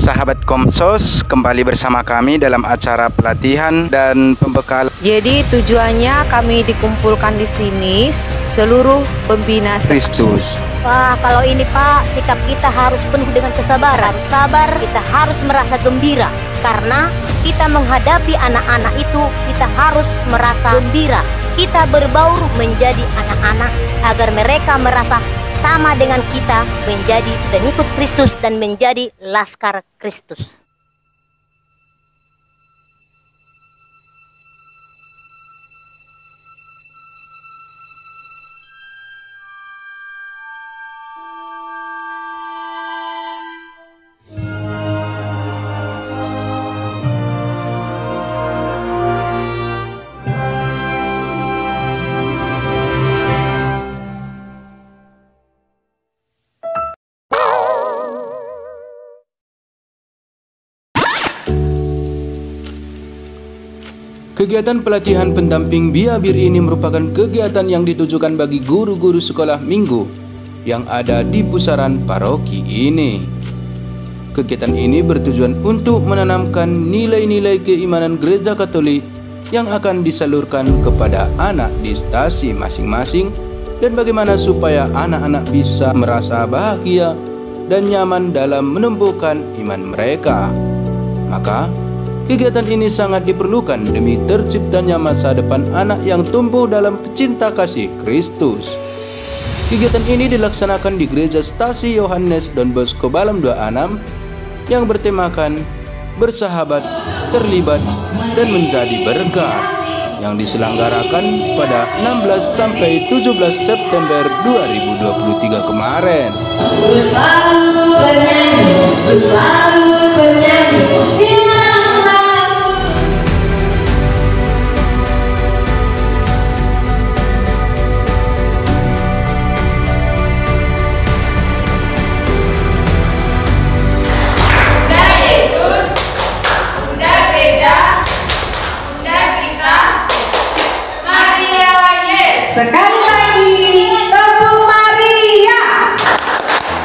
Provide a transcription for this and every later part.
Sahabat Komsos, kembali bersama kami dalam acara pelatihan dan pembekalan. Jadi tujuannya kami dikumpulkan di sini seluruh pembina Kristus. Wah, kalau ini Pak, sikap kita harus penuh dengan kesabaran. Harus sabar, kita harus merasa gembira. Karena kita menghadapi anak-anak itu, kita harus merasa gembira. Kita berbaur menjadi anak-anak agar mereka merasa sama dengan kita, menjadi pengikut Kristus dan menjadi laskar Kristus. Kegiatan pelatihan pendamping Bia-Bir ini merupakan kegiatan yang ditujukan bagi guru-guru sekolah minggu yang ada di pusaran paroki ini. Kegiatan ini bertujuan untuk menanamkan nilai-nilai keimanan Gereja Katolik yang akan disalurkan kepada anak di stasi masing-masing dan bagaimana supaya anak-anak bisa merasa bahagia dan nyaman dalam menumbuhkan iman mereka. Maka, kegiatan ini sangat diperlukan demi terciptanya masa depan anak yang tumbuh dalam cinta kasih Kristus. Kegiatan ini dilaksanakan di Gereja Stasi Yohanes Don Bosco Balam 26 yang bertemakan bersahabat, terlibat, dan menjadi berkat yang diselenggarakan pada 16 sampai 17 September 2023 kemarin. Selalu bernyanyi, selalu bernyanyi. Sekali lagi, tepuk Maria.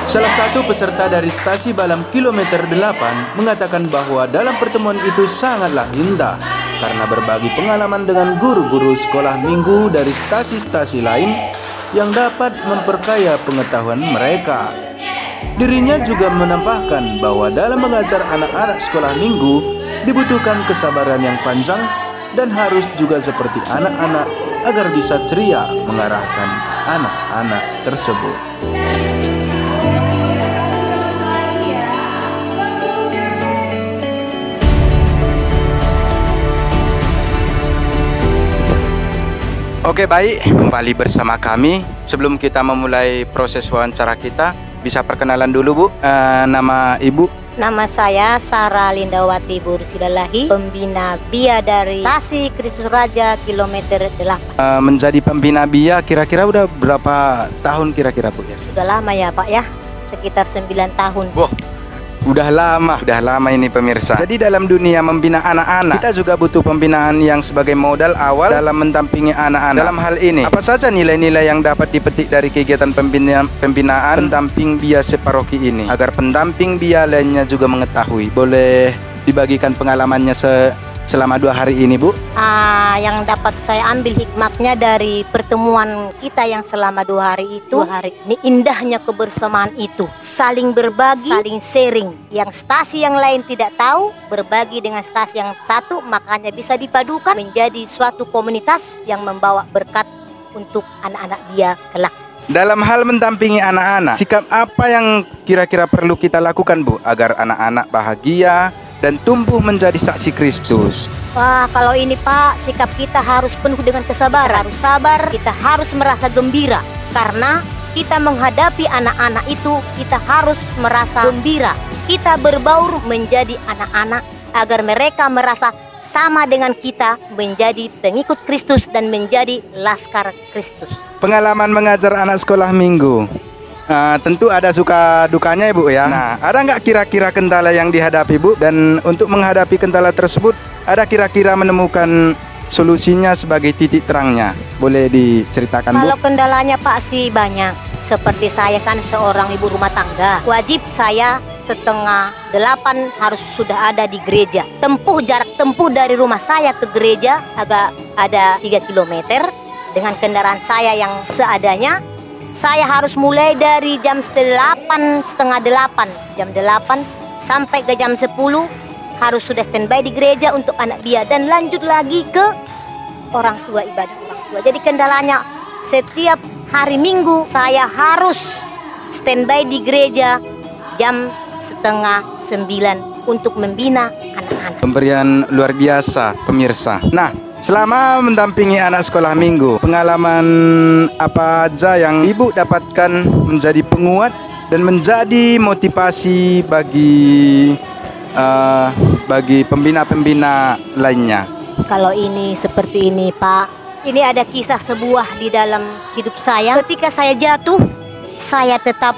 Salah satu peserta dari stasi Balam kilometer 8 mengatakan bahwa dalam pertemuan itu sangatlah indah karena berbagi pengalaman dengan guru-guru sekolah minggu dari stasi-stasi lain yang dapat memperkaya pengetahuan mereka. Dirinya juga menambahkan bahwa dalam mengajar anak-anak sekolah minggu dibutuhkan kesabaran yang panjang dan harus juga seperti anak-anak agar bisa ceria mengarahkan anak-anak tersebut. Oke, baik, kembali bersama kami. Sebelum kita memulai proses wawancara kita, bisa perkenalan dulu Bu, nama Ibu? Nama saya Sarah Lindawati Bursidalahi, pembina Bia dari Stasi Kristus Raja kilometer 8. Menjadi pembina Bia kira-kira udah berapa tahun kira-kira Bu ya? Sudah lama ya Pak ya, sekitar 9 tahun. Wah, udah lama ini pemirsa. Jadi dalam dunia membina anak-anak, kita juga butuh pembinaan yang sebagai modal awal dalam mendampingi anak-anak. Dalam hal ini, apa saja nilai-nilai yang dapat dipetik dari kegiatan pembinaan pendamping Bia separoki ini, agar pendamping Bia lainnya juga mengetahui? Boleh dibagikan pengalamannya selama 2 hari ini Bu? Yang dapat saya ambil hikmatnya dari pertemuan kita yang selama 2 hari itu, 2 hari ini indahnya kebersamaan itu, saling berbagi, saling sharing. Yang stasi yang lain tidak tahu, berbagi dengan stasi yang satu, makanya bisa dipadukan menjadi suatu komunitas yang membawa berkat untuk anak-anak Bia kelak. Dalam hal mendampingi anak-anak, sikap apa yang kira-kira perlu kita lakukan Bu, agar anak-anak bahagia dan tumbuh menjadi saksi Kristus? Wah, kalau ini Pak, sikap kita harus penuh dengan kesabaran. Harus sabar, kita harus merasa gembira. Karena kita menghadapi anak-anak itu, kita harus merasa gembira. Kita berbaur menjadi anak-anak agar mereka merasa sama dengan kita, menjadi pengikut Kristus dan menjadi laskar Kristus. Pengalaman mengajar anak sekolah minggu, tentu ada suka dukanya ya Bu ya. Nah, ada nggak kira-kira kendala yang dihadapi Bu? Dan untuk menghadapi kendala tersebut, ada kira-kira menemukan solusinya sebagai titik terangnya? Boleh diceritakan Bu? Kalau kendalanya Pak sih banyak. Seperti saya kan seorang ibu rumah tangga, wajib saya 7:30 harus sudah ada di gereja. Jarak tempuh dari rumah saya ke gereja agak ada 3 km. Dengan kendaraan saya yang seadanya, saya harus mulai dari jam 8, setengah 8, jam 8 sampai ke jam 10 harus sudah standby di gereja untuk anak bia dan lanjut lagi ke orang tua, ibadah orang tua. Jadi kendalanya setiap hari Minggu saya harus standby di gereja jam 8:30 untuk membina anak-anak. Pemberian luar biasa pemirsa. Nah, selama mendampingi anak sekolah minggu, pengalaman apa aja yang ibu dapatkan menjadi penguat dan menjadi motivasi bagi pembina-pembina lainnya? Kalau ini seperti ini, Pak, ini ada kisah sebuah di dalam hidup saya. Ketika saya jatuh, saya tetap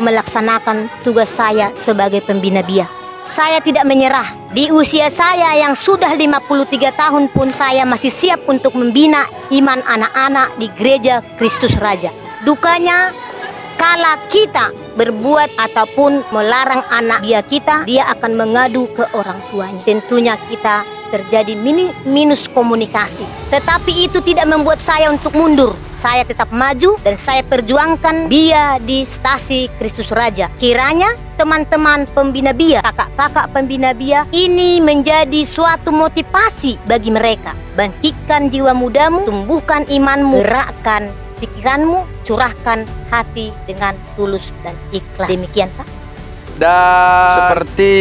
melaksanakan tugas saya sebagai pembina bia. Saya tidak menyerah. Di usia saya yang sudah 53 tahun pun saya masih siap untuk membina iman anak-anak di gereja Kristus Raja. Dukanya, kala kita berbuat ataupun melarang anak bia kita, dia akan mengadu ke orang tuanya. Tentunya kita terjadi minus komunikasi. Tetapi itu tidak membuat saya untuk mundur. Saya tetap maju dan saya perjuangkan bia di stasi Kristus Raja. Kiranya teman-teman pembina bia, kakak-kakak pembina bia, ini menjadi suatu motivasi bagi mereka. Bangkitkan jiwa mudamu, tumbuhkan imanmu, gerakkan pikiranmu, curahkan hati dengan tulus dan ikhlas. Demikian, Pak. Dan seperti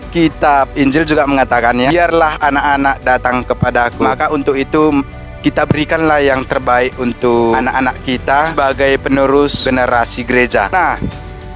kitab Injil juga mengatakannya, biarlah anak-anak datang kepadaku, maka untuk itu kita berikanlah yang terbaik untuk anak-anak kita sebagai penerus generasi gereja. Nah,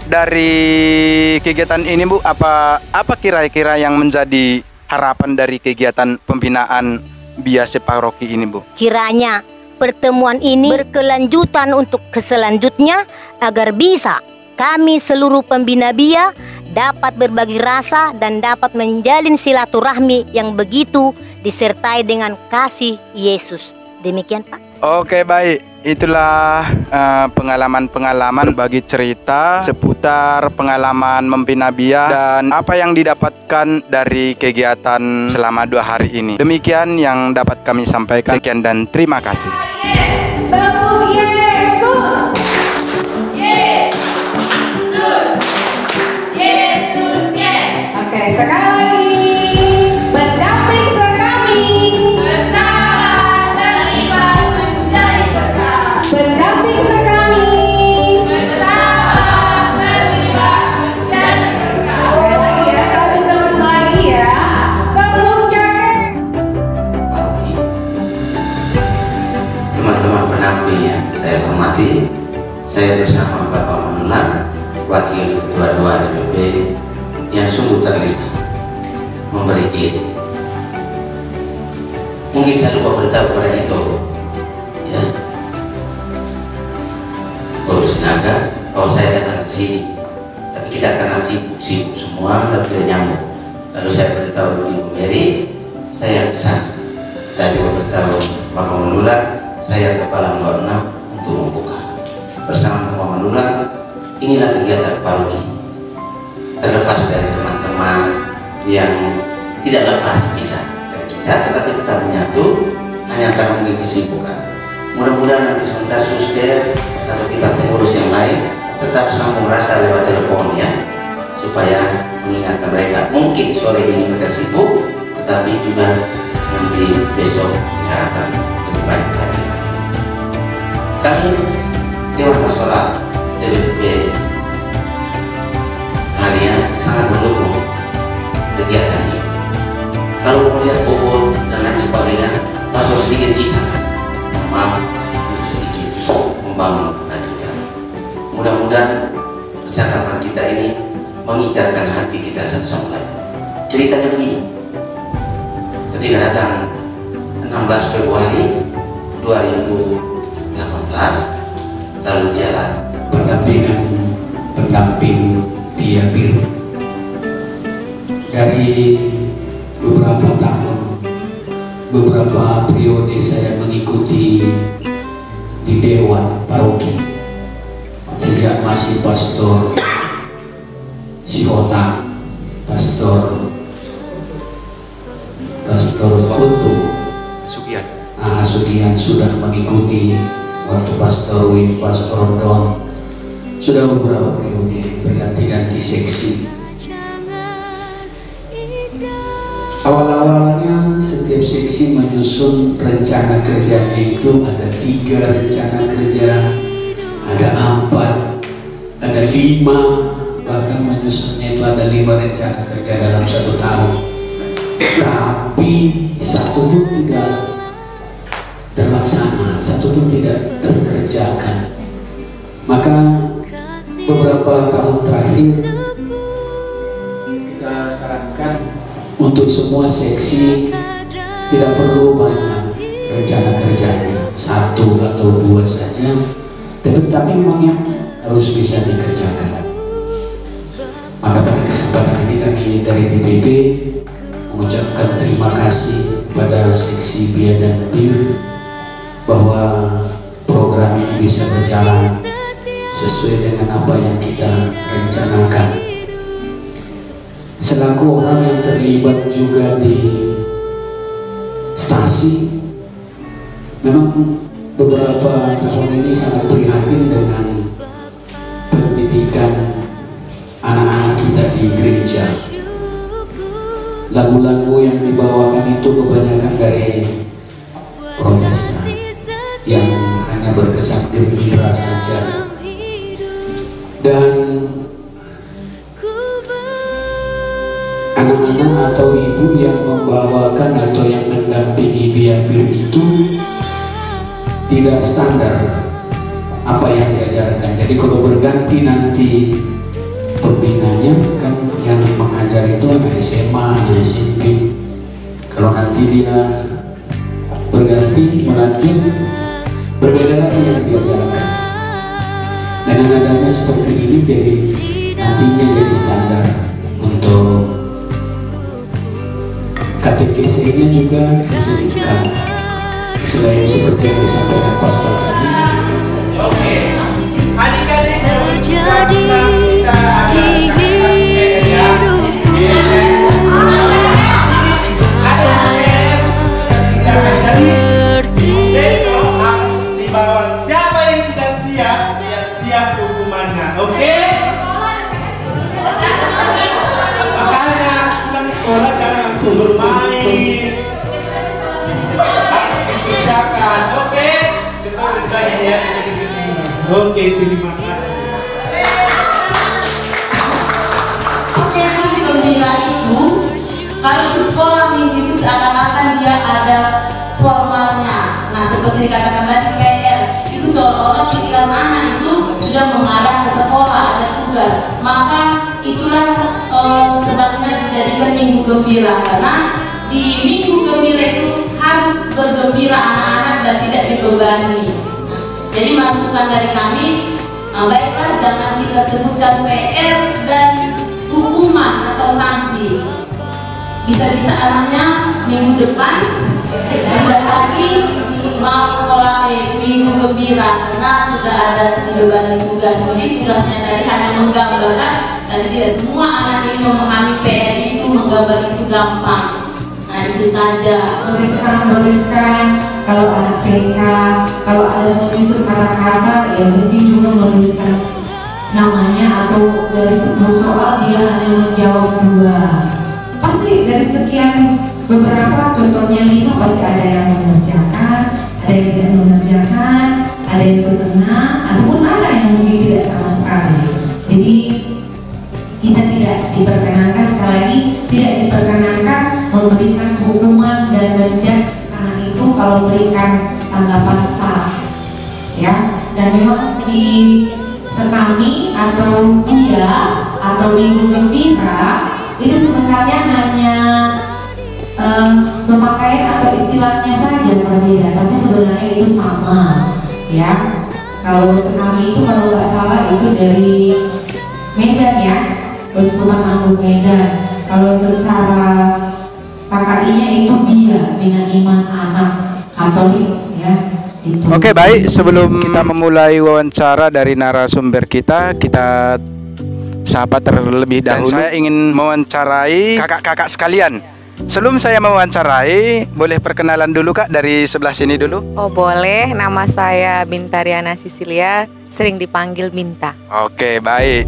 dari kegiatan ini Bu, apa kira-kira yang menjadi harapan dari kegiatan pembinaan bia separoki ini Bu? Kiranya pertemuan ini berkelanjutan untuk keselanjutnya agar bisa kami seluruh pembina bia dapat berbagi rasa dan dapat menjalin silaturahmi yang begitu disertai dengan kasih Yesus. Demikian, Pak. Oke, baik. Itulah pengalaman-pengalaman bagi cerita seputar pengalaman membina bia dan apa yang didapatkan dari kegiatan selama 2 hari ini. Demikian yang dapat kami sampaikan. Sekian dan terima kasih. Tepuk Yesus. Yesus, yes. Oke, sekali lagi. Pendamping kami bersama terlibat menjadi berkat. Pendamping kami bersama terlibat menjadi berkat. Sekali lagi ya, satu tepuk lagi ya. Tepuk jaket. Teman-teman pendamping yang saya hormati, saya bersama Bapak Menulang, Wakil Ketua 2 DPP yang sungguh terlibat memberi diri. Mungkin saya lupa beritahu kepada itu, ya, Baru Sinaga, kalau saya datang ke sini, tapi kita karena sibuk semua dan tidak nyambung. Lalu saya beritahu Ibu Mary, saya kesana. Saya juga beritahu Bapak Menulang, saya kepala 26 untuk membuka bersama Bapak Menulang. Inilah kegiatan paroki. Terlepas dari teman-teman yang tidak lepas bisa dari kita, tetapi kita menyatu hanya karena mungkin kesibukan. Mudah-mudahan nanti sebentar suster atau kita pengurus yang lain tetap sambung rasa lewat telepon ya, supaya mengingatkan mereka. Mungkin sore ini mereka sibuk, tetapi juga nanti besok diharapkan lebih baik lagi. Kami Dewan Pastoral DPP kalian sangat mendukung kegiatan ini. Kalau melihat obor dan lain sebagainya, pasal sedikit kisah, maaf untuk sedikit membangun lanjutan. Mudah-mudahan percakapan kita ini mengikatkan hati kita satu sama lain. Ceritanya begini, ketika datang 16 Februari 2018 lalu jalan pendamping bia biru dari beberapa tahun, beberapa periode saya mengikuti di Dewan Paroki sejak masih Pastor Sihon Pastor Untung Sugian sudah mengikuti waktu Pastor Win, Pastor Don, sudah beberapa periode berganti-ganti seksi. Awal-awalnya setiap seksi menyusun rencana kerjanya itu ada 3 rencana kerja, ada 4, ada 5, bahkan menyusunnya itu ada 5 rencana kerja dalam 1 tahun. Tapi satu pun tidak terlaksana, satu pun tidak terkerjakan. Maka beberapa tahun terakhir kita sarankan untuk semua seksi tidak perlu banyak rencana kerjanya, 1 atau 2 saja, tapi memang yang harus bisa dikerjakan. Maka pada kesempatan ini kami dari DPP mengucapkan terima kasih kepada seksi Bia dan Bir bahwa program ini bisa berjalan sesuai dengan apa yang kita rencanakan. Selaku orang yang terlibat juga di stasi, memang beberapa tahun ini sangat prihatin dengan pendidikan anak-anak kita di gereja. Lagu-lagu yang dibawakan itu kebanyakan dari Protestan yang hanya berkesan gembira saja, dan anak-anak atau ibu yang membawakan atau yang mendampingi Biabir itu tidak standar apa yang diajarkan. Jadi kalau berganti nanti pembinanya, kan yang mengajar itu anak SMA, anak SMP. Kalau nanti dia berganti melanjut, berbeda lagi yang diajarkan. Dengan adanya seperti ini, jadi nantinya jadi standar untuk KTKC-nya juga disebutkan. Selain seperti yang disampaikan Pastor tadi. Oke, adik-adik terjadi besok harus dibawa. Siapa yang tidak siap, siap-siap hukumannya. Oke? Makanya pulang sekolah jangan langsung bermain, harus dikerjakan. Oke? Coba berbagi ya. Oke, terima kasih. Oke, musik gembira itu kalau di sekolah minggu itu seakan-akan dia ada formalnya. Nah, seperti dikatakan tadi PR itu seolah-olah pikiran anak itu sudah mengarah ke sekolah, ada tugas. Maka itulah sebabnya dijadikan minggu gembira, karena di minggu gembira itu harus bergembira anak-anak dan tidak dibebani. Jadi masukan dari kami, baiklah jangan kita sebutkan PR dan hukuman atau sanksi. Bisa-bisa anaknya minggu depan tidak lagi mau sekolah minggu gembira karena sudah ada dibebani tugas. Jadi tugasnya tadi hanya menggambarkan, dan tidak semua anak ini memahami PR itu, menggambar itu gampang. Nah itu saja. Tuliskan kalau ada PK, kalau ada menyusun kata-kata, ya mungkin juga menuliskan namanya, atau dari 10 soal dia hanya menjawab 2. Pasti dari sekian beberapa, contohnya 5, pasti ada yang mengerjakan, ada yang tidak mengerjakan, ada yang setengah, ataupun ada yang mungkin tidak sama sekali. Jadi kita tidak diperkenankan, sekali lagi tidak diperkenankan memberikan hukuman dan menjudge anak itu kalau memberikan tanggapan salah, ya. Dan memang di sekami atau dia atau minggu gembira itu sebenarnya hanya pemakaian atau istilahnya saja berbeda, tapi sebenarnya itu sama, ya. Kalau sekami itu kalau nggak salah itu dari Medan, ya, Uskupan Agung Medan. Kalau secara KKI-nya itu Bina Iman Anak Katolik, ya. Itu. Oke, baik, sebelum kita memulai wawancara dari narasumber kita sapa terlebih dahulu. Dan saya ingin mewawancarai kakak-kakak sekalian Sebelum saya mewawancarai, boleh perkenalan dulu Kak dari sebelah sini dulu? Oh boleh, nama saya Bintariana Sisilia, sering dipanggil Binta. Oke, baik.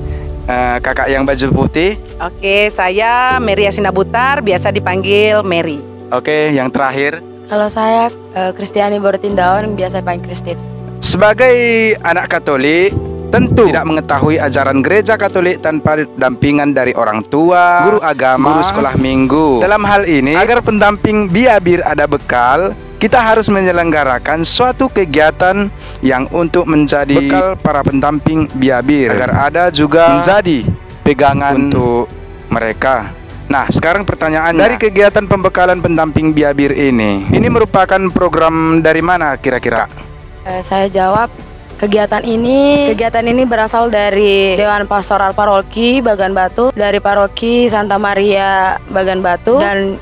Kakak yang baju putih? Oke, saya Mary Asina Butar, biasa dipanggil Mary. Oke, yang terakhir? Kalau saya Kristiani Borotindaon, biasa dipanggil Kristin. Sebagai anak Katolik, tentu tidak mengetahui ajaran gereja Katolik tanpa dampingan dari orang tua, guru agama, guru sekolah minggu. Dalam hal ini, agar pendamping biabir ada bekal, kita harus menyelenggarakan suatu kegiatan yang untuk menjadi bekal para pendamping biabir, agar ada juga menjadi pegangan untuk mereka. Nah, sekarang pertanyaannya, dari kegiatan pembekalan pendamping biabir ini merupakan program dari mana kira-kira? Saya jawab, kegiatan ini berasal dari Dewan Pastoral Paroki Bagan Batu, dari Paroki Santa Maria Bagan Batu, dan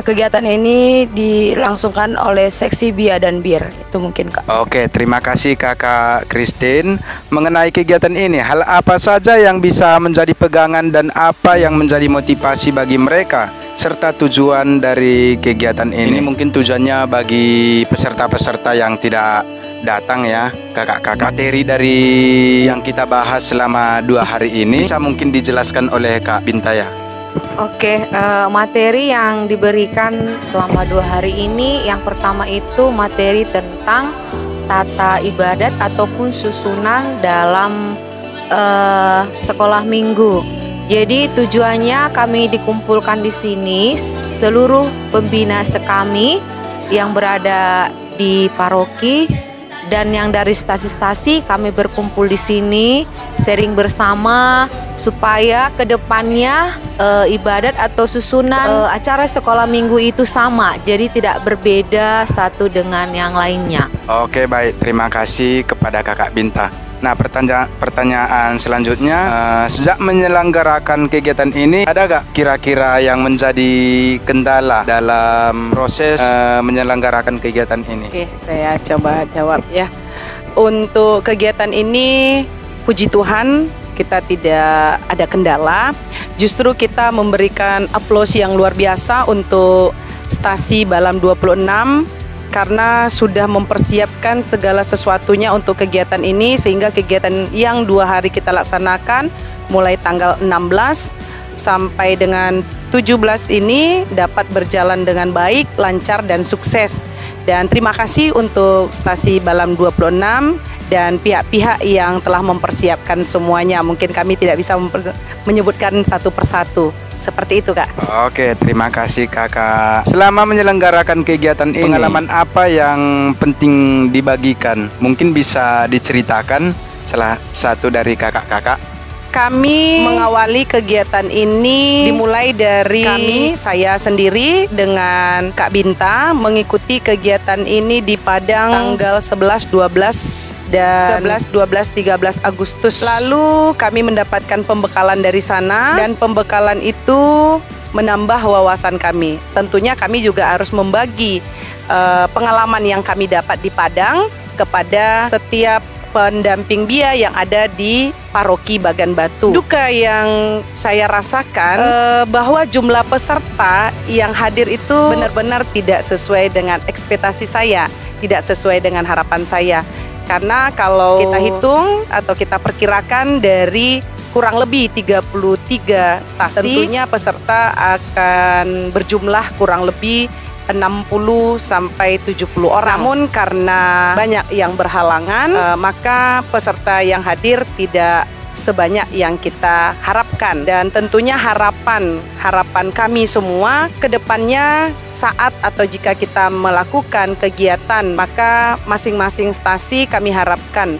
kegiatan ini dilangsungkan oleh seksi Bia dan Bir. Itu mungkin Kak. Oke, terima kasih Kakak Kristin. Mengenai kegiatan ini, hal apa saja yang bisa menjadi pegangan dan apa yang menjadi motivasi bagi mereka, serta tujuan dari kegiatan ini? Mungkin tujuannya bagi peserta-peserta yang tidak datang ya, kakak-kakak. Materi dari yang kita bahas selama 2 hari ini bisa mungkin dijelaskan oleh Kak Binta ya. Oke, materi yang diberikan selama 2 hari ini, yang pertama itu materi tentang tata ibadat ataupun susunan dalam sekolah minggu. Jadi tujuannya kami dikumpulkan di sini seluruh pembina sekami yang berada di paroki dan yang dari stasi-stasi, kami berkumpul di sini sharing bersama supaya kedepannya ibadat atau susunan acara sekolah minggu itu sama, jadi tidak berbeda satu dengan yang lainnya. Oke, baik, terima kasih kepada Kakak Binta. Nah, pertanyaan selanjutnya, sejak menyelenggarakan kegiatan ini, ada gak kira-kira yang menjadi kendala dalam proses menyelenggarakan kegiatan ini? Oke, saya coba jawab ya. Untuk kegiatan ini, puji Tuhan, kita tidak ada kendala. Justru kita memberikan aplaus yang luar biasa untuk stasi Balam 26, karena sudah mempersiapkan segala sesuatunya untuk kegiatan ini, sehingga kegiatan yang 2 hari kita laksanakan mulai tanggal 16 sampai dengan 17 ini dapat berjalan dengan baik, lancar dan sukses. Dan terima kasih untuk stasi Balam 26 dan pihak-pihak yang telah mempersiapkan semuanya. Mungkin kami tidak bisa menyebutkan satu persatu. Seperti itu Kak. Oke, terima kasih Kakak. Selama menyelenggarakan kegiatan ini, pengalaman apa yang penting dibagikan? Mungkin bisa diceritakan salah satu dari kakak-kakak. Kami mengawali kegiatan ini dimulai dari saya sendiri dengan Kak Binta mengikuti kegiatan ini di Padang tanggal 11, 12 dan 11, 12, 13 Agustus. Lalu kami mendapatkan pembekalan dari sana dan pembekalan itu menambah wawasan kami. Tentunya kami juga harus membagi pengalaman yang kami dapat di Padang kepada setiap pendamping BIA yang ada di Paroki Bagan Batu. Duka yang saya rasakan bahwa jumlah peserta yang hadir itu benar-benar tidak sesuai dengan ekspektasi saya, tidak sesuai dengan harapan saya. Karena kalau kita hitung atau kita perkirakan dari kurang lebih 33 stasi, tentunya peserta akan berjumlah kurang lebih 60 sampai 70 orang. Namun karena banyak yang berhalangan, maka peserta yang hadir tidak sebanyak yang kita harapkan. Dan tentunya harapan kami semua ke depannya saat atau jika kita melakukan kegiatan, maka masing-masing stasi kami harapkan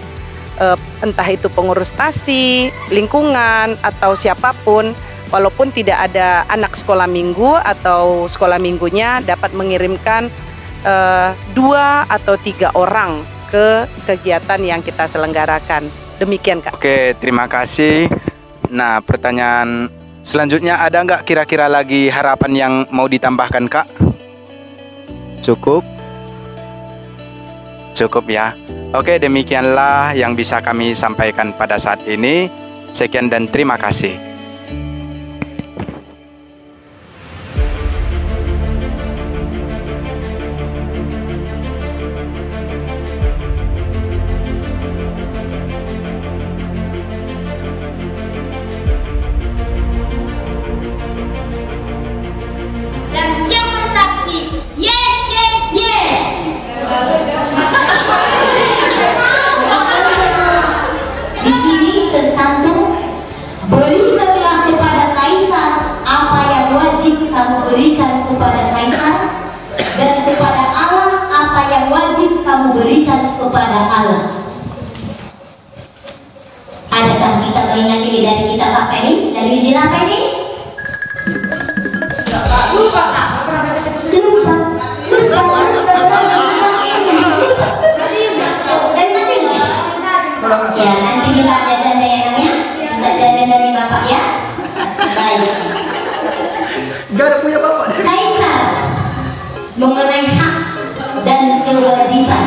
entah itu pengurus stasi, lingkungan atau siapapun, walaupun tidak ada anak sekolah minggu atau sekolah minggunya, dapat mengirimkan 2 atau 3 orang ke kegiatan yang kita selenggarakan. Demikian Kak. Oke, terima kasih. Nah, pertanyaan selanjutnya, ada nggak kira-kira lagi harapan yang mau ditambahkan Kak? Cukup? Cukup ya. Oke, demikianlah yang bisa kami sampaikan pada saat ini. Sekian dan terima kasih. kamu berikan kepada kaisar, dan kepada Allah apa yang wajib kamu berikan kepada Allah. Adakah kita mengingat ini dari kitab apa ini? Dari Injil apa ini? Lupa. Ya, nanti kita jajan deh enaknya. Kita jajan dari bapak ya. Baik. Gak ada punya bapak. Kaisar mengenai hak dan kewajiban.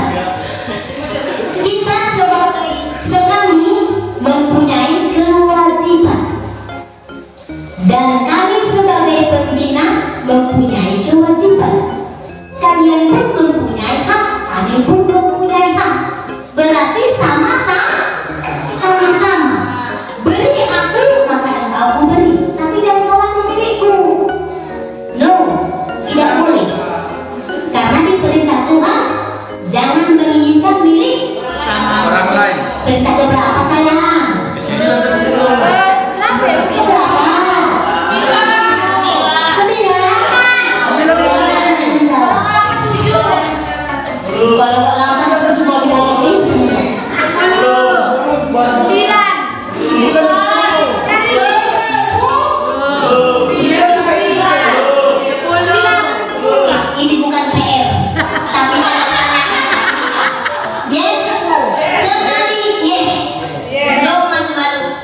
Kita sekali mempunyai kewajiban, dan kami sebagai pembina mempunyai kewajiban. Kalian pun mempunyai hak, kami pun mempunyai hak. Berarti sama-sama. Beri aku maka engkau aku beri, tapi jangan kau memiliku. No, tidak boleh. Karena di perintah Tuhan jangan menginginkan milik orang lain. Perintah keberapa sayang? 9 Kalau 8 itu cuma di bawah ini. 10. Ini bukan PR, tapi yes, sekali yes, no malu-malu.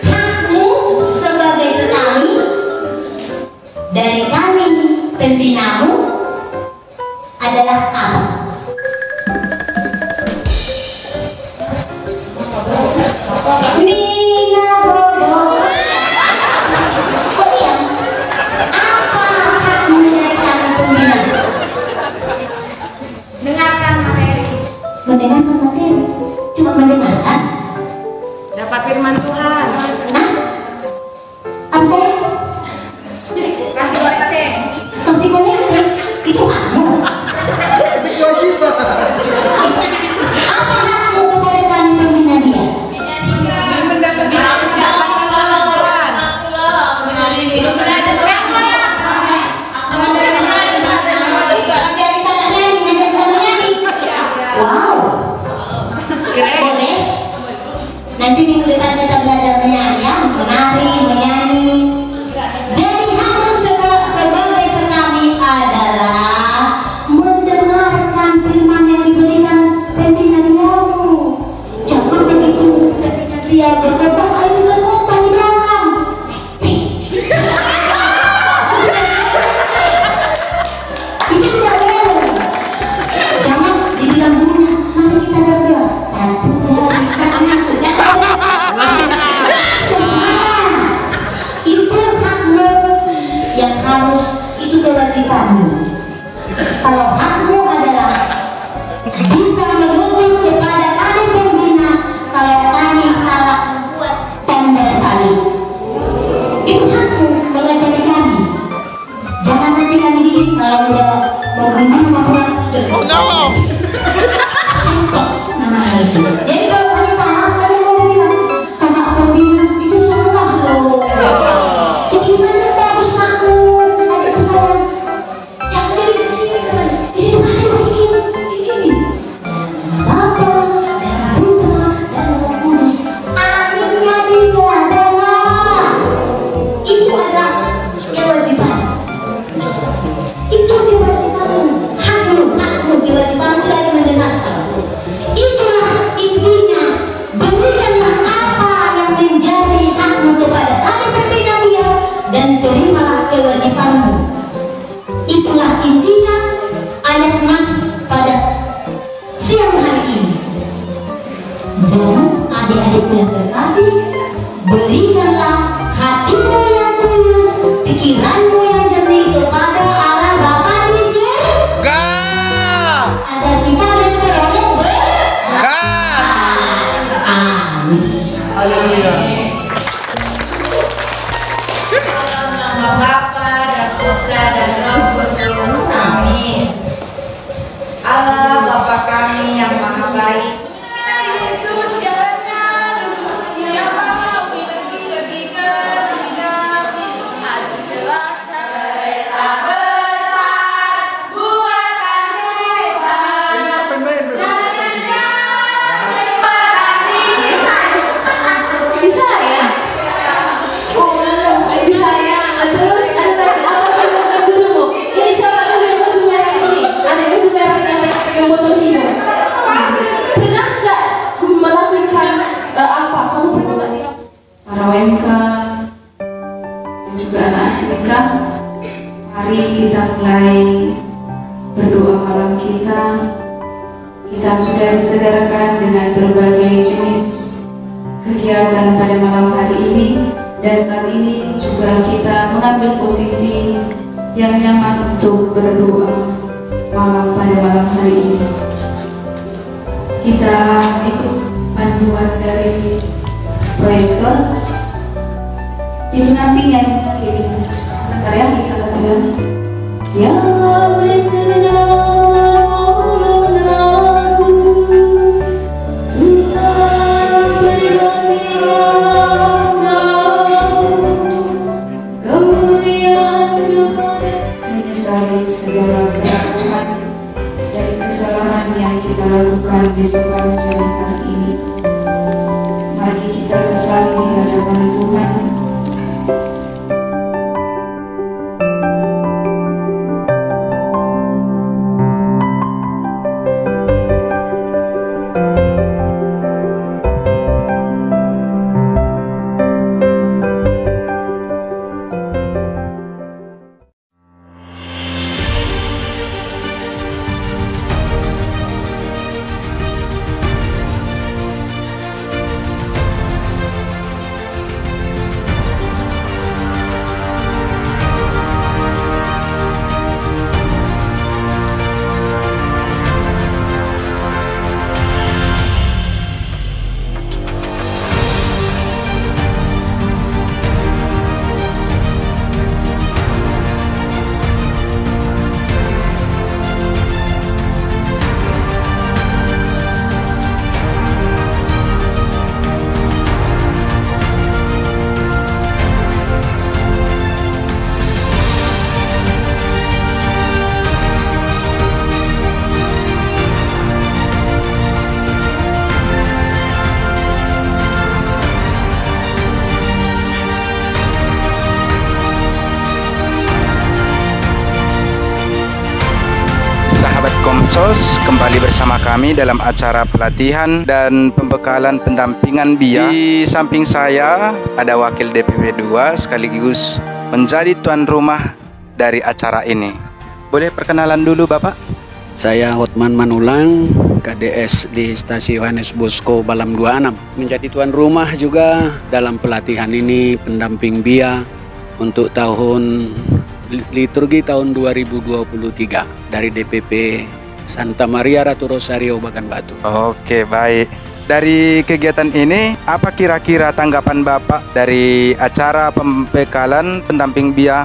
Hakmu sebagai sekali dari kami pembinamu adalah apa? Nina bodoh. Kok diam? Apa hakmu dari kami pembina? Dengarkan materi. Mendengarkan materi. Cuma mendengarkan. Dapat firman Tuhan. Nah, apa saya? Kasih konten. Kasih konten. Itu hakmu. Kewajiban. Apa hakmu kepada kami pembina dia? Wow, boleh. Nanti minggu depan kita belajar menyanyi, ya, menari, menyanyi. Jadi hakmu sebagai sekali adalah mendengarkan firman yang diberikan pembina diamu. Jangan begitu dia berkembang ayo berkembang di belakang. Itu tidak boleh. Jangan dibilang gurunya, mari kita berdoa. Satu jari tangan bersama. Itu hakmu yang harus, itu kewajibanmu. Kalau hakmu adalah bisa menunjuk kepada kami pembina kalau kami salah membuat tanda salib, itu hakmu mengajari kami. Jangan nanti kami dikit kalau udah mau gimana pulang sudah. Nah itu. Jadi kalau kami salah, kalian boleh bilang kakak pembina itu salah loh. Jadi gimana yang bagus hakmu? Ada kesalahan. Jangan dari sini teman. Di situ kan ada gini. Bapa dan Putra dan Roh Kudus. Aminnya digadangkan. Itu adalah kewajiban. Itu kewajibanmu. Hakmu kewajibanmu dari mendengarkan. Itulah intinya. Berikanlah apa yang menjadi hakmu kepada kami pembina dia, dan terimalah kewajibanmu. Itulah intinya ayat nas pada siang hari ini. Jadi adik-adikku yang terkasih, berikanlah hatimu yang tulus, pikiranmu yang jernih kepada Allah Bapa di surga, agar kita berperoleh berkat. Amin. Haleluya. Nama Bapa dan Putra dan Roh Kudus. Amin. Allah Bapa kami yang maha baik. Yesus jalannya lurus, siapa mau pergi ke Monica dan juga anak Asmika. Mari kita mulai berdoa malam kita. Kita sudah disegarkan dengan berbagai jenis kegiatan pada malam hari ini, dan saat ini juga kita mengambil posisi yang nyaman untuk berdoa pada malam hari ini. Kita ikut panduan dari proyektor. Itu nanti nyanyinya kayak gini. Sebentar ya, kita latihan. Ya bersedia aku, Tuhan berbaktilah padamu, kemuliaan kepada, menyesali segala keraguan dan kesalahan yang kita lakukan di sepanjang hari ini. Mari kita sesali di hadapan Tuhan. Komsos, kembali bersama kami dalam acara pelatihan dan pembekalan pendampingan BIA. Di samping saya ada wakil DPP 2 sekaligus menjadi tuan rumah dari acara ini. Boleh perkenalan dulu Bapak? Saya Hotman Manulang, KDS di Stasiun Yohanes Bosco Balam 26. Menjadi tuan rumah juga dalam pelatihan ini pendamping BIA untuk tahun liturgi tahun 2023 dari DPP Santa Maria Ratu Rosario Bagan Batu. Oke, baik. Dari kegiatan ini, apa kira-kira tanggapan Bapak dari acara pembekalan pendamping BIA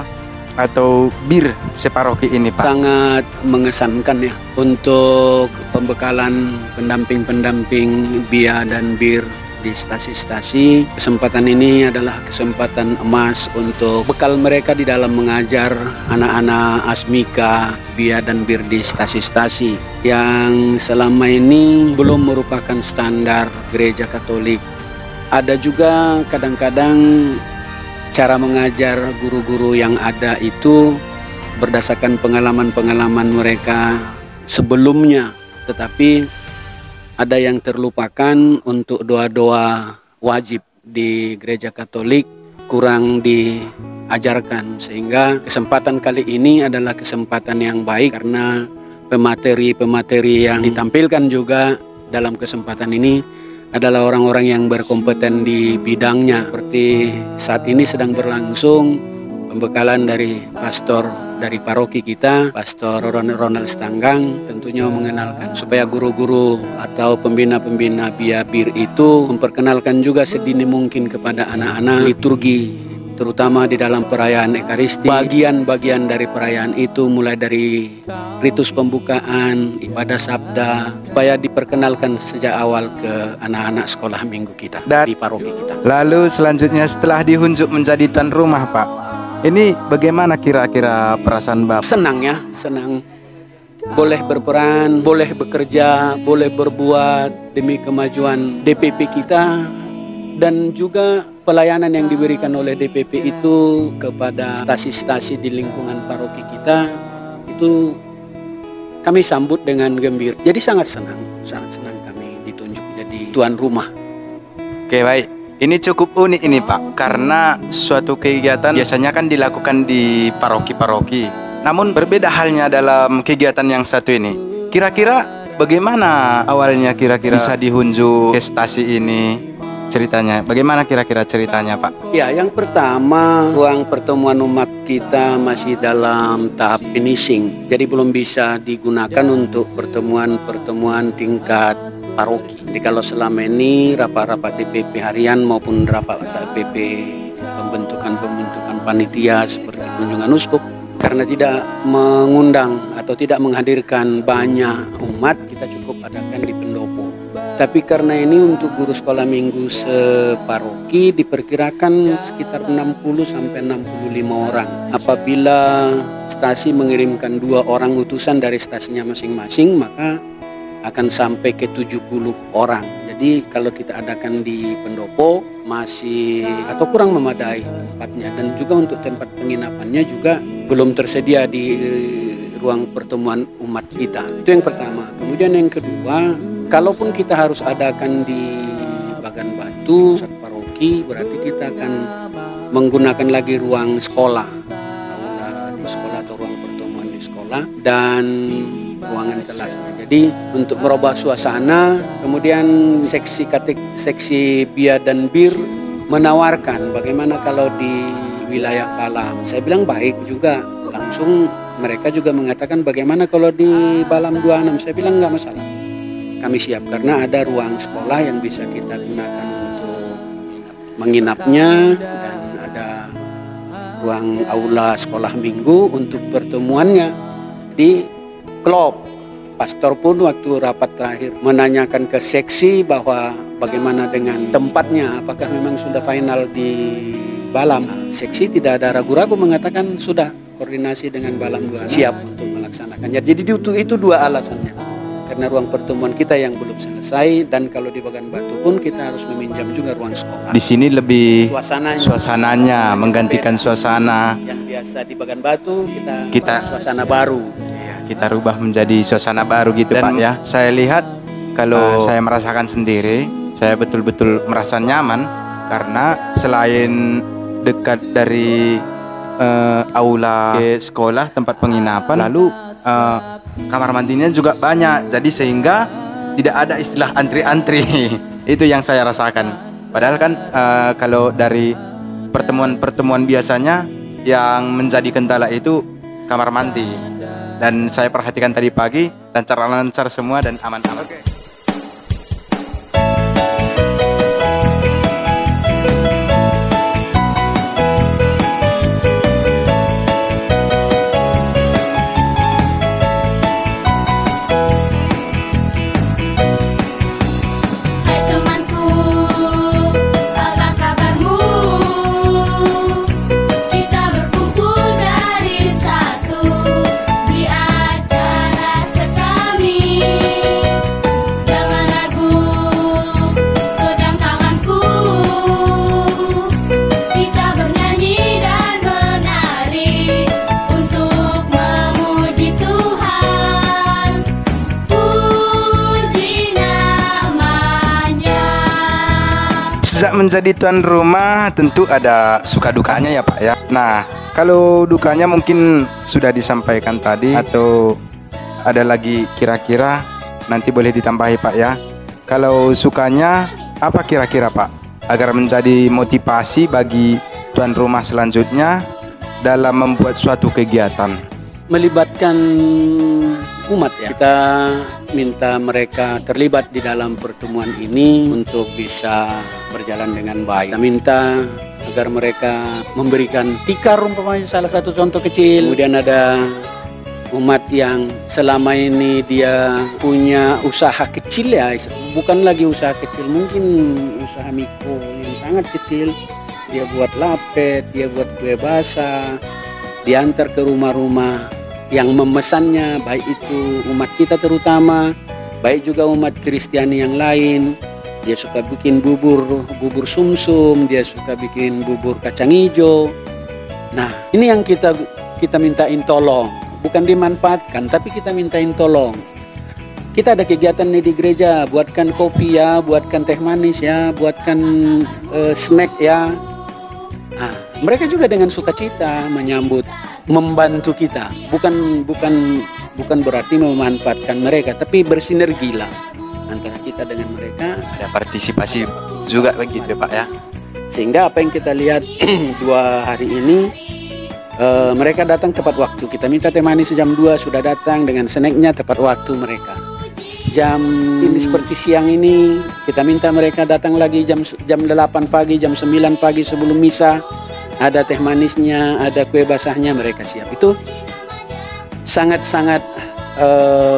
atau BIR separoki ini, Pak? Sangat mengesankan ya untuk pembekalan pendamping-pendamping BIA dan BIR di stasi-stasi. Kesempatan ini adalah kesempatan emas untuk bekal mereka di dalam mengajar anak-anak Asmika, BIA dan BIR di stasi-stasi yang selama ini belum merupakan standar gereja Katolik. Ada juga kadang-kadang cara mengajar guru-guru yang ada itu berdasarkan pengalaman-pengalaman mereka sebelumnya, tetapi ada yang terlupakan untuk doa-doa wajib di gereja Katolik kurang diajarkan, sehingga kesempatan kali ini adalah kesempatan yang baik karena pemateri-pemateri yang ditampilkan juga dalam kesempatan ini adalah orang-orang yang berkompeten di bidangnya. Seperti saat ini sedang berlangsung pembekalan dari pastor dari paroki kita, Pastor Ronald Stanggang, tentunya mengenalkan supaya guru-guru atau pembina-pembina BIA BIR itu memperkenalkan juga sedini mungkin kepada anak-anak liturgi, terutama di dalam perayaan Ekaristi. Bagian-bagian dari perayaan itu mulai dari ritus pembukaan, ibadah sabda, supaya diperkenalkan sejak awal ke anak-anak sekolah minggu kita di paroki kita. Lalu selanjutnya setelah dihunjuk menjadi tuan rumah, Pak, ini bagaimana kira-kira perasaan Bapak? Senang ya, senang. Boleh berperan, boleh bekerja, boleh berbuat demi kemajuan DPP kita, dan juga pelayanan yang diberikan oleh DPP itu kepada stasi-stasi di lingkungan paroki kita, itu kami sambut dengan gembira. Jadi sangat senang kami ditunjuk jadi tuan rumah. Oke, baik. Ini cukup unik ini Pak, karena suatu kegiatan biasanya kan dilakukan di paroki-paroki. Namun berbeda halnya dalam kegiatan yang satu ini. Kira-kira bagaimana awalnya kira-kira bisa dihunjuk ke stasi ini? Ceritanya, bagaimana kira-kira ceritanya Pak? Ya, yang pertama ruang pertemuan umat kita masih dalam tahap finishing. Jadi belum bisa digunakan untuk pertemuan-pertemuan tingkat paroki. Jadi kalau selama ini rapat-rapat DPP harian maupun rapat DPP pembentukan panitia seperti kunjungan uskup, karena tidak mengundang atau tidak menghadirkan banyak umat, kita cukup adakan di pendopo. Tapi karena ini untuk guru sekolah minggu separoki diperkirakan sekitar 60 sampai 65 orang. Apabila stasi mengirimkan 2 orang utusan dari stasinya masing-masing, maka akan sampai ke 70 orang. Jadi kalau kita adakan di pendopo masih atau kurang memadai tempatnya, dan juga untuk tempat penginapannya juga belum tersedia di ruang pertemuan umat kita. Itu yang pertama. Kemudian yang kedua, kalaupun kita harus adakan di Bagan Batu, satu paroki, berarti kita akan menggunakan lagi ruang sekolah, aula di sekolah atau ruang pertemuan di sekolah, dan ruangan kelas. Jadi untuk merubah suasana, kemudian seksi Bia dan Bir menawarkan bagaimana kalau di wilayah Balam. Saya bilang baik juga, langsung mereka juga mengatakan bagaimana kalau di Balam 26. Saya bilang nggak masalah, kami siap, karena ada ruang sekolah yang bisa kita gunakan untuk menginapnya, dan ada ruang aula sekolah minggu untuk pertemuannya. Di klub, pastor pun waktu rapat terakhir menanyakan ke seksi bahwa bagaimana dengan tempatnya, apakah memang sudah final di Balam. Seksi tidak ada ragu-ragu mengatakan sudah koordinasi dengan Balam 2 siap untuk melaksanakannya. Jadi itu 2 alasannya. Karena ruang pertemuan kita yang belum selesai, dan kalau di Bagan Batu pun kita harus meminjam juga ruang sekolah. Di sini lebih suasananya menggantikan suasana. Yang biasa di Bagan Batu kita suasana baru. Kita rubah menjadi suasana baru gitu Pak ya. Saya lihat kalau saya merasakan sendiri, saya betul-betul merasa nyaman, karena selain dekat dari aula ke sekolah tempat penginapan, lalu kamar mandinya juga banyak, jadi sehingga tidak ada istilah antri-antri. Itu yang saya rasakan. Padahal kan kalau dari pertemuan-pertemuan biasanya yang menjadi kendala itu kamar mandi. Dan saya perhatikan tadi pagi, lancar-lancar semua dan aman-aman. Sejak menjadi tuan rumah tentu ada suka dukanya ya Pak ya. Nah, kalau dukanya mungkin sudah disampaikan tadi, atau ada lagi kira-kira nanti boleh ditambahi Pak ya. Kalau sukanya apa kira-kira Pak, agar menjadi motivasi bagi tuan rumah selanjutnya dalam membuat suatu kegiatan? Melibatkan umat ya. Kita minta mereka terlibat di dalam pertemuan ini untuk bisa berjalan dengan baik. Kita minta agar mereka memberikan tikar, umpamanya salah satu contoh kecil. Kemudian ada umat yang selama ini dia punya usaha kecil ya, bukan lagi usaha kecil, mungkin usaha mikro yang sangat kecil. Dia buat lapet, dia buat kue basah, diantar ke rumah-rumah yang memesannya, baik itu umat kita terutama, baik juga umat Kristiani yang lain. Dia suka bikin bubur sumsum, dia suka bikin bubur kacang hijau. Nah, ini yang kita mintain tolong, bukan dimanfaatkan, tapi kita mintain tolong. kita ada kegiatan nih di gereja, buatkan kopi ya, buatkan teh manis ya, buatkan snack ya. Nah, mereka juga dengan sukacita menyambut, membantu kita. Bukan berarti memanfaatkan mereka, tapi bersinergilah antara kita dengan mereka. Ada partisipasi juga begitu Pak ya. Sehingga apa yang kita lihat 2 hari ini, mereka datang tepat waktu. Kita minta teh manis jam 2 sudah datang dengan snacknya tepat waktu mereka. Jam ini seperti siang ini kita minta mereka datang lagi jam 8 pagi, jam 9 pagi sebelum misa. Ada teh manisnya, ada kue basahnya, mereka siap. Itu sangat-sangat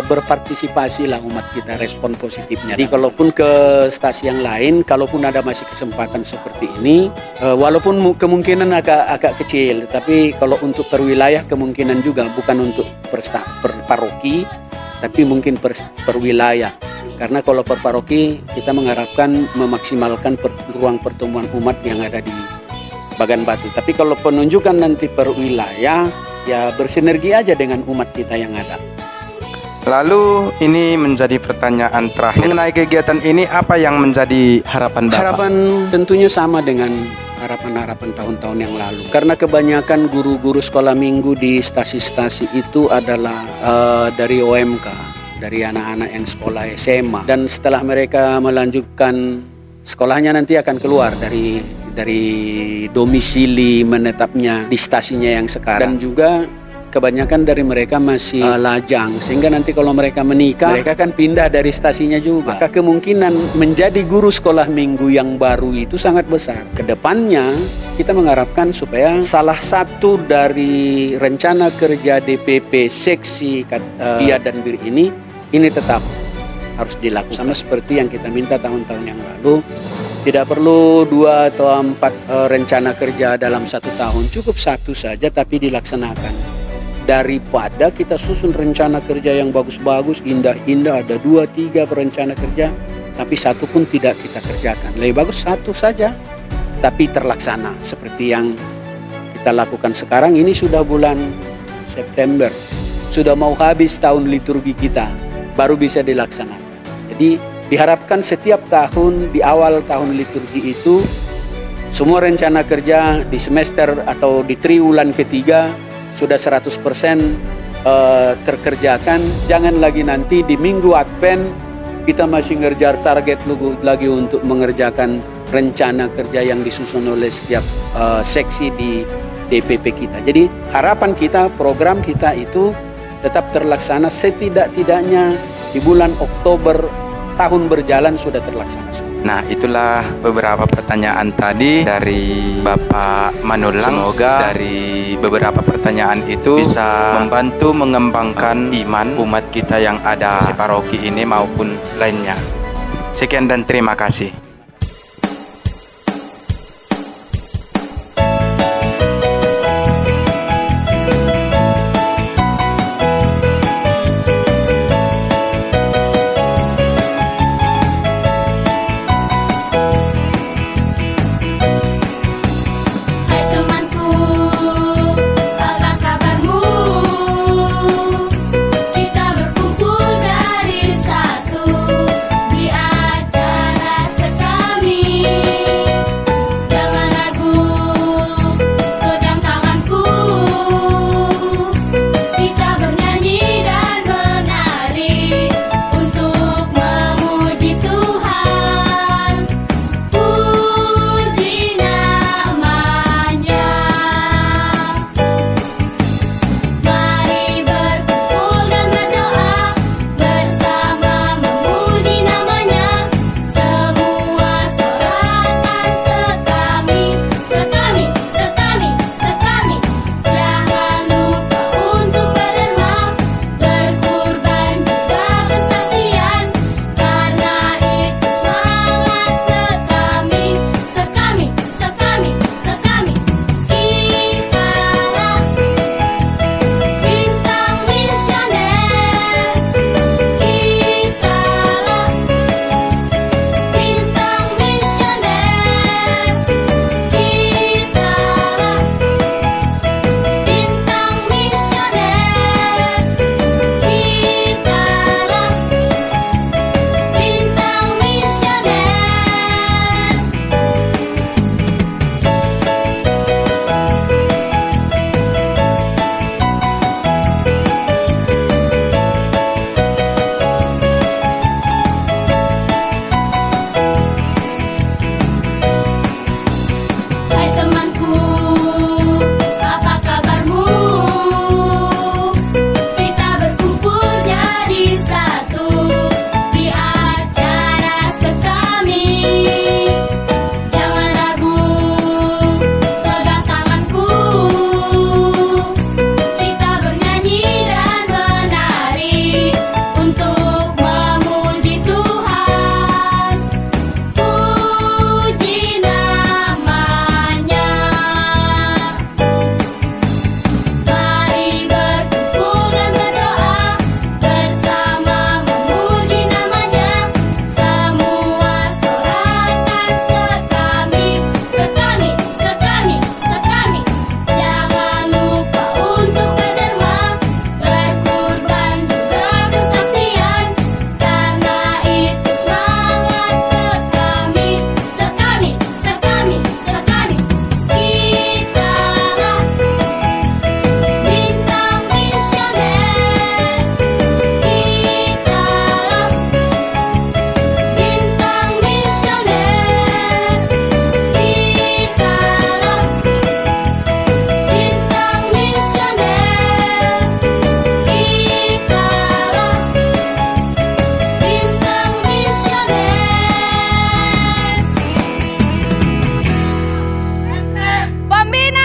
berpartisipasi lah umat kita, respon positifnya. Jadi kalaupun ke stasi yang lain, kalaupun ada masih kesempatan seperti ini, walaupun kemungkinan agak kecil, tapi kalau untuk per wilayah kemungkinan juga bukan untuk per paroki, tapi mungkin per wilayah. Karena kalau per paroki kita mengharapkan memaksimalkan ruang pertemuan umat yang ada di Bagan Batu. Tapi kalau penunjukan nanti per wilayah, ya bersinergi aja dengan umat kita yang ada. Lalu ini menjadi pertanyaan terakhir. Mengenai kegiatan ini, apa yang menjadi harapan Bapak? Harapan tentunya sama dengan harapan-harapan tahun-tahun yang lalu. Karena kebanyakan guru-guru sekolah minggu di stasi-stasi itu adalah dari OMK, dari anak-anak yang sekolah SMA. Dan setelah mereka melanjutkan sekolahnya nanti akan keluar dari domisili menetapnya di stasinya yang sekarang. Dan juga kebanyakan dari mereka masih lajang, sehingga nanti kalau mereka menikah, mereka akan pindah dari stasinya juga. Maka kemungkinan menjadi guru sekolah minggu yang baru itu sangat besar. Kedepannya kita mengharapkan supaya salah satu dari rencana kerja DPP seksi Bia dan Bir ini tetap harus dilakukan. Sama seperti yang kita minta tahun-tahun yang lalu. Tidak perlu 2 atau 4 rencana kerja dalam 1 tahun, cukup 1 saja tapi dilaksanakan. Daripada kita susun rencana kerja yang bagus-bagus, indah-indah, ada 2-3 rencana kerja, tapi 1 pun tidak kita kerjakan. Lebih bagus 1 saja, tapi terlaksana. Seperti yang kita lakukan sekarang, ini sudah bulan September. Sudah mau habis tahun liturgi kita, baru bisa dilaksanakan. Jadi diharapkan setiap tahun, di awal tahun liturgi itu, semua rencana kerja di semester atau di triwulan ketiga, sudah 100% terkerjakan. Jangan lagi nanti di minggu Advent kita masih ngejar target lagi untuk mengerjakan rencana kerja yang disusun oleh setiap seksi di DPP kita. Jadi harapan kita, program kita itu tetap terlaksana setidak-tidaknya di bulan Oktober tahun berjalan sudah terlaksana. Nah, itulah beberapa pertanyaan tadi dari Bapak Manulang. Semoga dari beberapa pertanyaan itu bisa membantu mengembangkan iman umat kita yang ada di paroki ini maupun lainnya. Sekian dan terima kasih. Kita berkumpul dari satu di acara sekarang. pembina.